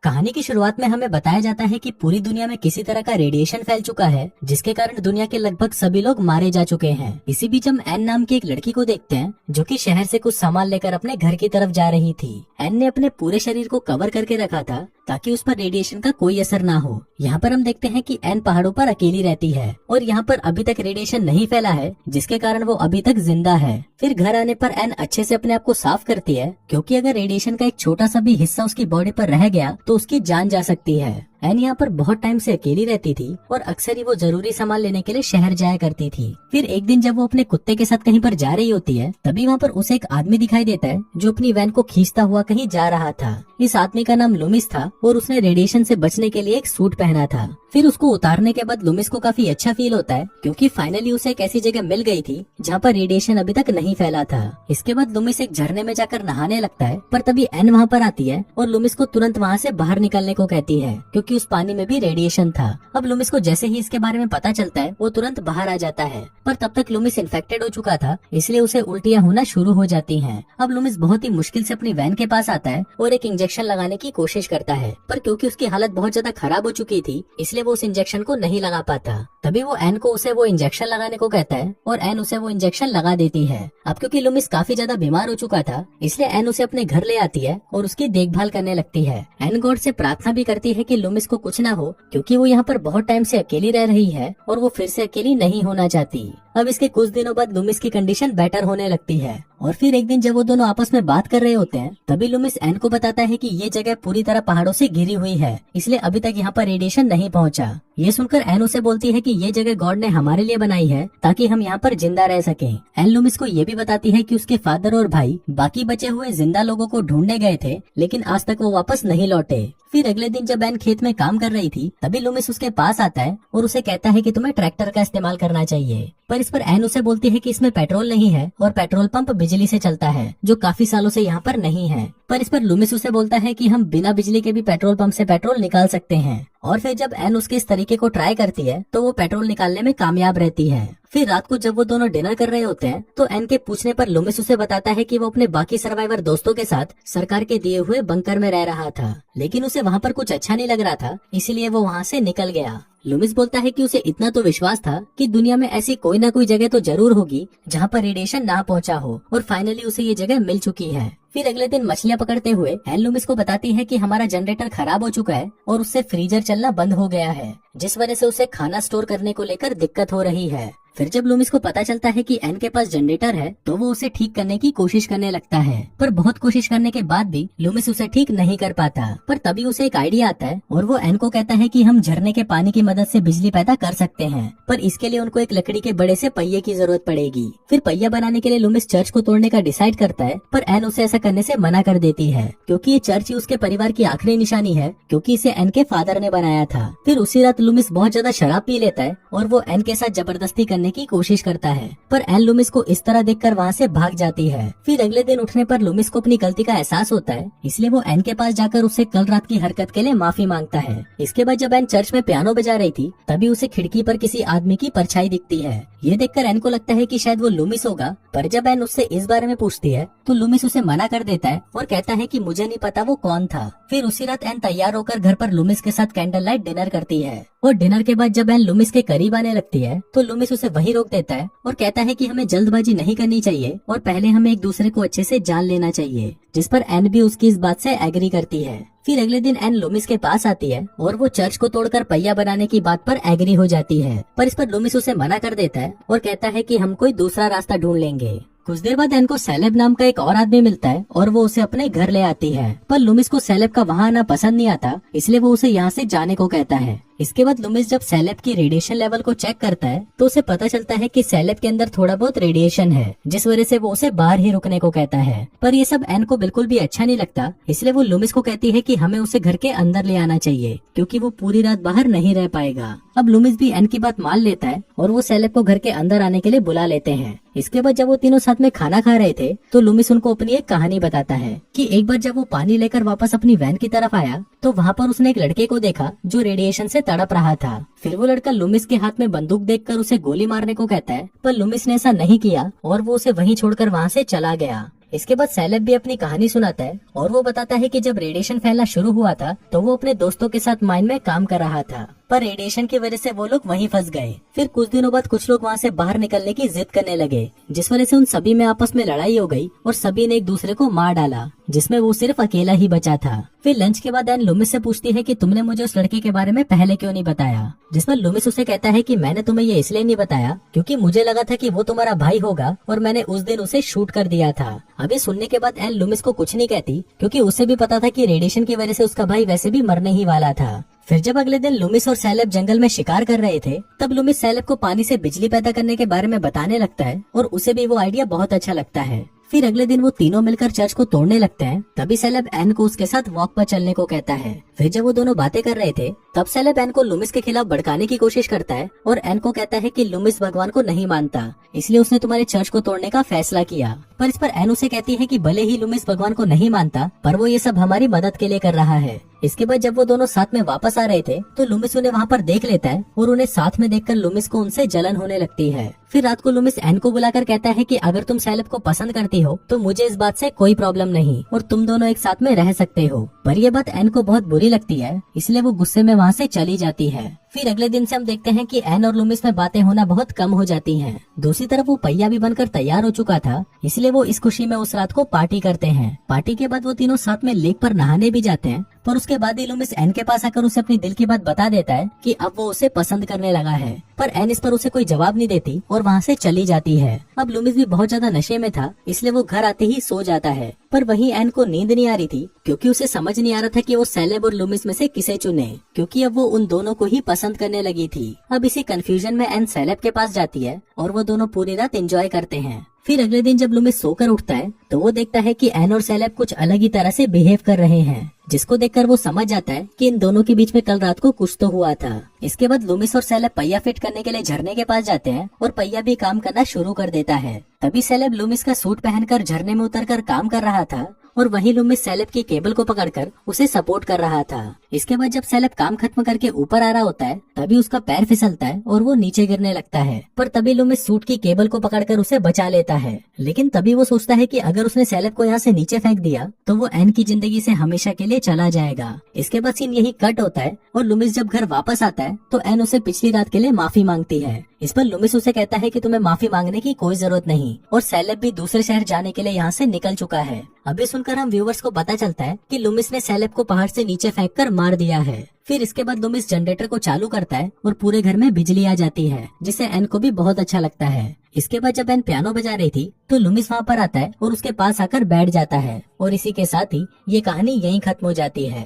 कहानी की शुरुआत में हमें बताया जाता है कि पूरी दुनिया में किसी तरह का रेडिएशन फैल चुका है, जिसके कारण दुनिया के लगभग सभी लोग मारे जा चुके हैं। इसी बीच हम एन नाम की एक लड़की को देखते हैं, जो कि शहर से कुछ सामान लेकर अपने घर की तरफ जा रही थी। एन ने अपने पूरे शरीर को कवर करके रखा था ताकि उस पर रेडिएशन का कोई असर ना हो। यहाँ पर हम देखते हैं कि एन पहाड़ों पर अकेली रहती है और यहाँ पर अभी तक रेडिएशन नहीं फैला है, जिसके कारण वो अभी तक जिंदा है। फिर घर आने पर एन अच्छे से अपने आप को साफ करती है, क्योंकि अगर रेडिएशन का एक छोटा सा भी हिस्सा उसकी बॉडी पर रह गया तो उसकी जान जा सकती है। एन यहाँ पर बहुत टाइम से अकेली रहती थी और अक्सर ही वो जरूरी सामान लेने के लिए शहर जाया करती थी। फिर एक दिन जब वो अपने कुत्ते के साथ कहीं पर जा रही होती है, तभी वहाँ पर उसे एक आदमी दिखाई देता है जो अपनी वैन को खींचता हुआ कहीं जा रहा था। इस आदमी का नाम लुमिस था और उसने रेडिएशन से बचने के लिए एक सूट पहना था। फिर उसको उतारने के बाद लुमिस को काफी अच्छा फील होता है, क्योंकि फाइनली उसे एक ऐसी जगह मिल गई थी जहाँ पर रेडिएशन अभी तक नहीं फैला था। इसके बाद लुमिस एक झरने में जाकर नहाने लगता है, पर तभी एन वहाँ पर आती है और लुमिस को तुरंत वहाँ से बाहर निकलने को कहती है, क्योंकि उस पानी में भी रेडिएशन था। अब लुमिस को जैसे ही इसके बारे में पता चलता है, वो तुरंत बाहर आ जाता है, पर तब तक लुमिस इन्फेक्टेड हो चुका था, इसलिए उसे उल्टियाँ होना शुरू हो जाती हैं। अब लुमिस बहुत ही मुश्किल से अपनी वैन के पास आता है और एक इंजेक्शन लगाने की कोशिश करता है, पर क्योंकि उसकी हालत बहुत ज्यादा खराब हो चुकी थी, इसलिए वो उस इंजेक्शन को नहीं लगा पाता। तभी वो एन को उसे वो इंजेक्शन लगाने को कहता है और एन उसे वो इंजेक्शन लगा देती है। अब क्योंकि लुमिस काफी ज्यादा बीमार हो चुका था, इसलिए एन उसे अपने घर ले आती है और उसकी देखभाल करने लगती है। एन गॉड से प्रार्थना भी करती है कि लुमिस को कुछ ना हो, क्योंकि वो यहाँ पर बहुत टाइम से अकेली रह रही है और वो फिर से अकेली नहीं होना चाहती। अब इसके कुछ दिनों बाद लुमिस की कंडीशन बेटर होने लगती है और फिर एक दिन जब वो दोनों आपस में बात कर रहे होते हैं, तभी लुमिस एन को बताता है कि ये जगह पूरी तरह पहाड़ों से घिरी हुई है, इसलिए अभी तक यहाँ पर रेडिएशन नहीं पहुँचा। ये सुनकर एन उसे बोलती है कि ये जगह गॉड ने हमारे लिए बनाई है ताकि हम यहाँ पर जिंदा रह सकें। एन लुमिस को ये भी बताती है कि उसके फादर और भाई बाकी बचे हुए जिंदा लोगों को ढूंढने गए थे, लेकिन आज तक वो वापस नहीं लौटे। फिर अगले दिन जब एन खेत में काम कर रही थी, तभी लुमिस उसके पास आता है और उसे कहता है कि तुम्हें ट्रैक्टर का इस्तेमाल करना चाहिए, पर इस पर एन उसे बोलती है कि इसमें पेट्रोल नहीं है और पेट्रोल पंप बिजली से चलता है, जो काफी सालों से यहाँ पर नहीं है। पर इस पर लुमिस उसे बोलता है कि हम बिना बिजली के भी पेट्रोल पंप से पेट्रोल निकाल सकते हैं। और फिर जब एन उसके इस तरीके को ट्राई करती है, तो वो पेट्रोल निकालने में कामयाब रहती है। फिर रात को जब वो दोनों डिनर कर रहे होते हैं, तो एन के पूछने पर लुमिस उसे बताता है कि वो अपने बाकी सर्वाइवर दोस्तों के साथ सरकार के दिए हुए बंकर में रह रहा था, लेकिन उसे वहाँ पर कुछ अच्छा नहीं लग रहा था, इसलिए वो वहाँ से निकल गया। लुमिस बोलता है कि उसे इतना तो विश्वास था कि दुनिया में ऐसी कोई ना कोई जगह तो जरूर होगी जहाँ पर रेडिएशन ना पहुँचा हो, और फाइनली उसे ये जगह मिल चुकी है। फिर अगले दिन मछलियाँ पकड़ते हुए एन लुमिस को बताती है कि हमारा जनरेटर खराब हो चुका है और उससे फ्रीजर चलना बंद हो गया है, जिस वजह से उसे खाना स्टोर करने को लेकर दिक्कत हो रही है। फिर जब लुमिस को पता चलता है कि एन के पास जनरेटर है, तो वो उसे ठीक करने की कोशिश करने लगता है, पर बहुत कोशिश करने के बाद भी लुमिस उसे ठीक नहीं कर पाता। पर तभी उसे एक आइडिया आता है और वो एन को कहता है कि हम झरने के पानी की मदद से बिजली पैदा कर सकते हैं, पर इसके लिए उनको एक लकड़ी के बड़े से पहिए की जरूरत पड़ेगी। फिर पहिया बनाने के लिए लुमिस चर्च को तोड़ने का डिसाइड करता है, पर एन उसे ऐसा करने से मना कर देती है, क्योंकि ये चर्च ही उसके परिवार की आखिरी निशानी है, क्योंकि इसे एन के फादर ने बनाया था। फिर उसी रात लुमिस बहुत ज्यादा शराब पी लेता है और वो एन के साथ जबरदस्ती करने की कोशिश करता है, पर एन लुमिस को इस तरह देखकर वहाँ से भाग जाती है। फिर अगले दिन उठने पर लुमिस को अपनी गलती का एहसास होता है, इसलिए वो एन के पास जाकर उससे कल रात की हरकत के लिए माफी मांगता है। इसके बाद जब एन चर्च में पियानो बजा रही थी, तभी उसे खिड़की पर किसी आदमी की परछाई दिखती है। ये देखकर एन को लगता है कि शायद वो लुमिस होगा, पर जब एन उससे इस बारे में पूछती है, तो लुमिस उसे मना कर देता है और कहता है कि मुझे नहीं पता वो कौन था। फिर उसी रात एन तैयार होकर घर पर लुमिस के साथ कैंडल लाइट डिनर करती है, और डिनर के बाद जब एन लुमिस के करीब आने लगती है, तो लुमिस उसे वहीं रोक देता है और कहता है कि हमें जल्दबाजी नहीं करनी चाहिए और पहले हमें एक दूसरे को अच्छे से जान लेना चाहिए, जिस पर एन भी उसकी इस बात से एग्री करती है। फिर अगले दिन एन लुमिस के पास आती है और वो चर्च को तोड़कर पहिया बनाने की बात पर एग्री हो जाती है, पर इस पर लुमिस उसे मना कर देता है और कहता है कि हम कोई दूसरा रास्ता ढूंढ लेंगे। कुछ देर बाद एन को सेलेब नाम का एक और आदमी मिलता है और वो उसे अपने घर ले आती है, पर लुमिस को सेलेब का वहाँ आना पसंद नहीं आता, इसलिए वो उसे यहाँ से जाने को कहता है। इसके बाद लुमिस जब सेलेब की रेडिएशन लेवल को चेक करता है, तो उसे पता चलता है कि सेलेब के अंदर थोड़ा बहुत रेडिएशन है, जिस वजह से वो उसे बाहर ही रुकने को कहता है। पर ये सब एन को बिल्कुल भी अच्छा नहीं लगता, इसलिए वो लुमिस को कहती है कि हमें उसे घर के अंदर ले आना चाहिए, क्योंकि वो पूरी रात बाहर नहीं रह पाएगा। अब लुमिस भी एन की बात मान लेता है और वो सेलेब को घर के अंदर आने के लिए बुला लेते हैं। इसके बाद जब वो तीनों साथ में खाना खा रहे थे, तो लुमिस उनको अपनी एक कहानी बताता है कि एक बार जब वो पानी लेकर वापस अपनी वैन की तरफ आया, तो वहाँ पर उसने एक लड़के को देखा जो रेडिएशन से तड़प रहा था। फिर वो लड़का लुमिस के हाथ में बंदूक देखकर उसे गोली मारने को कहता है, पर लुमिस ने ऐसा नहीं किया और वो उसे वहीं छोड़कर वहाँ से चला गया। इसके बाद सैलेब भी अपनी कहानी सुनाता है और वो बताता है कि जब रेडिएशन फैलना शुरू हुआ था तो वो अपने दोस्तों के साथ माइन में काम कर रहा था, पर रेडिएशन की वजह से वो लोग वहीं फंस गए। फिर कुछ दिनों बाद कुछ लोग वहाँ से बाहर निकलने की जिद करने लगे, जिस वजह से उन सभी में आपस में लड़ाई हो गई और सभी ने एक दूसरे को मार डाला, जिसमें वो सिर्फ अकेला ही बचा था। फिर लंच के बाद एन लुमिस से पूछती है कि तुमने मुझे उस लड़के के बारे में पहले क्यों नहीं बताया, जिसमें लुमिस उसे कहता है कि मैंने तुम्हें ये इसलिए नहीं बताया क्योंकि मुझे लगा था कि वो तुम्हारा भाई होगा और मैंने उस दिन उसे शूट कर दिया था। अभी सुनने के बाद एन लुमिस को कुछ नहीं कहती क्योंकि उसे भी पता था कि रेडिएशन की वजह से उसका भाई वैसे भी मरने ही वाला था। फिर जब अगले दिन लुमिस और सैलेब जंगल में शिकार कर रहे थे तब लुमिस सैलेब को पानी से बिजली पैदा करने के बारे में बताने लगता है और उसे भी वो आइडिया बहुत अच्छा लगता है। फिर अगले दिन वो तीनों मिलकर चर्च को तोड़ने लगते हैं। तभी सैलेब एन को उसके साथ वॉक पर चलने को कहता है। फिर जब वो दोनों बातें कर रहे थे तब सैलेब एन को लुमिस के खिलाफ भड़काने की कोशिश करता है और एन को कहता है कि लुमिस भगवान को नहीं मानता, इसलिए उसने तुम्हारे चर्च को तोड़ने का फैसला किया। पर इस पर एन उसे कहती है कि भले ही लुमिस भगवान को नहीं मानता पर वो ये सब हमारी मदद के लिए कर रहा है। इसके बाद जब वो दोनों साथ में वापस आ रहे थे तो लुमिस उन्हें वहाँ पर देख लेता है और उन्हें साथ में देखकर लुमिस को उनसे जलन होने लगती है। फिर रात को लुमिस एन को बुलाकर कहता है कि अगर तुम सैलेब को पसंद करती हो तो मुझे इस बात से कोई प्रॉब्लम नहीं और तुम दोनों एक साथ में रह सकते हो। पर यह बात एन को बहुत बुरी लगती है, इसलिए वो गुस्से में वहाँ से चली जाती है। फिर अगले दिन से हम देखते हैं कि एन और लुमिस में बातें होना बहुत कम हो जाती हैं। दूसरी तरफ वो पहिया भी बनकर तैयार हो चुका था, इसलिए वो इस खुशी में उस रात को पार्टी करते हैं। पार्टी के बाद वो तीनों साथ में लेक पर नहाने भी जाते हैं, पर उसके बाद ही लुमिस एन के पास आकर उसे अपनी दिल की बात बता देता है कि अब वो उसे पसंद करने लगा है। पर एन इस पर उसे कोई जवाब नहीं देती और वहाँ से चली जाती है। अब लुमिस भी बहुत ज्यादा नशे में था, इसलिए वो घर आते ही सो जाता है। पर वहीं एन को नींद नहीं आ रही थी क्योंकि उसे समझ नहीं आ रहा था कि वो सैलेब और लुमिस में से किसे चुने, क्योंकि अब वो उन दोनों को ही पसंद करने लगी थी। अब इसी कंफ्यूजन में एन सैलेब के पास जाती है और वो दोनों पूरी रात एंजॉय करते हैं। फिर अगले दिन जब लुमिस सोकर उठता है तो वो देखता है कि एन और सैलेब कुछ अलग ही तरह से बिहेव कर रहे हैं, जिसको देखकर वो समझ जाता है कि इन दोनों के बीच में कल रात को कुछ तो हुआ था। इसके बाद लुमिस और सैलेब पहिया फिट करने के लिए झरने के पास जाते हैं और पहिया भी काम करना शुरू कर देता है। तभी सैलेब लुमिस का सूट पहनकर झरने में उतरकर काम कर रहा था और वहीं लुमिस सैलेब की केबल को पकड़कर उसे सपोर्ट कर रहा था। इसके बाद जब सैलेब काम खत्म करके ऊपर आ रहा होता है तभी उसका पैर फिसलता है और वो नीचे गिरने लगता है। पर तभी लुमिस सूट की केबल को पकड़कर उसे बचा लेता है, लेकिन तभी वो सोचता है कि अगर उसने सैलेब को यहाँ से नीचे फेंक दिया तो वो एन की जिंदगी से हमेशा के लिए चला जाएगा। इसके बाद सीन यही कट होता है और लुमिस जब घर वापस आता है तो एन उसे पिछली रात के लिए माफी मांगती है। इस पर लुमिस उसे कहता है कि तुम्हें माफी मांगने की कोई जरूरत नहीं और सैलेब भी दूसरे शहर जाने के लिए यहाँ से निकल चुका है। अभी सुनकर हम व्यूवर्स को पता चलता है कि लुमिस ने सैलेब को पहाड़ से नीचे फेंककर मार दिया है। फिर इसके बाद लुमिस जनरेटर को चालू करता है और पूरे घर में बिजली आ जाती है, जिससे एन को भी बहुत अच्छा लगता है। इसके बाद जब एन पियानो बजा रही थी तो लुमिस वहाँ पर आता है और उसके पास आकर बैठ जाता है और इसी के साथ ही ये कहानी यहीं खत्म हो जाती है।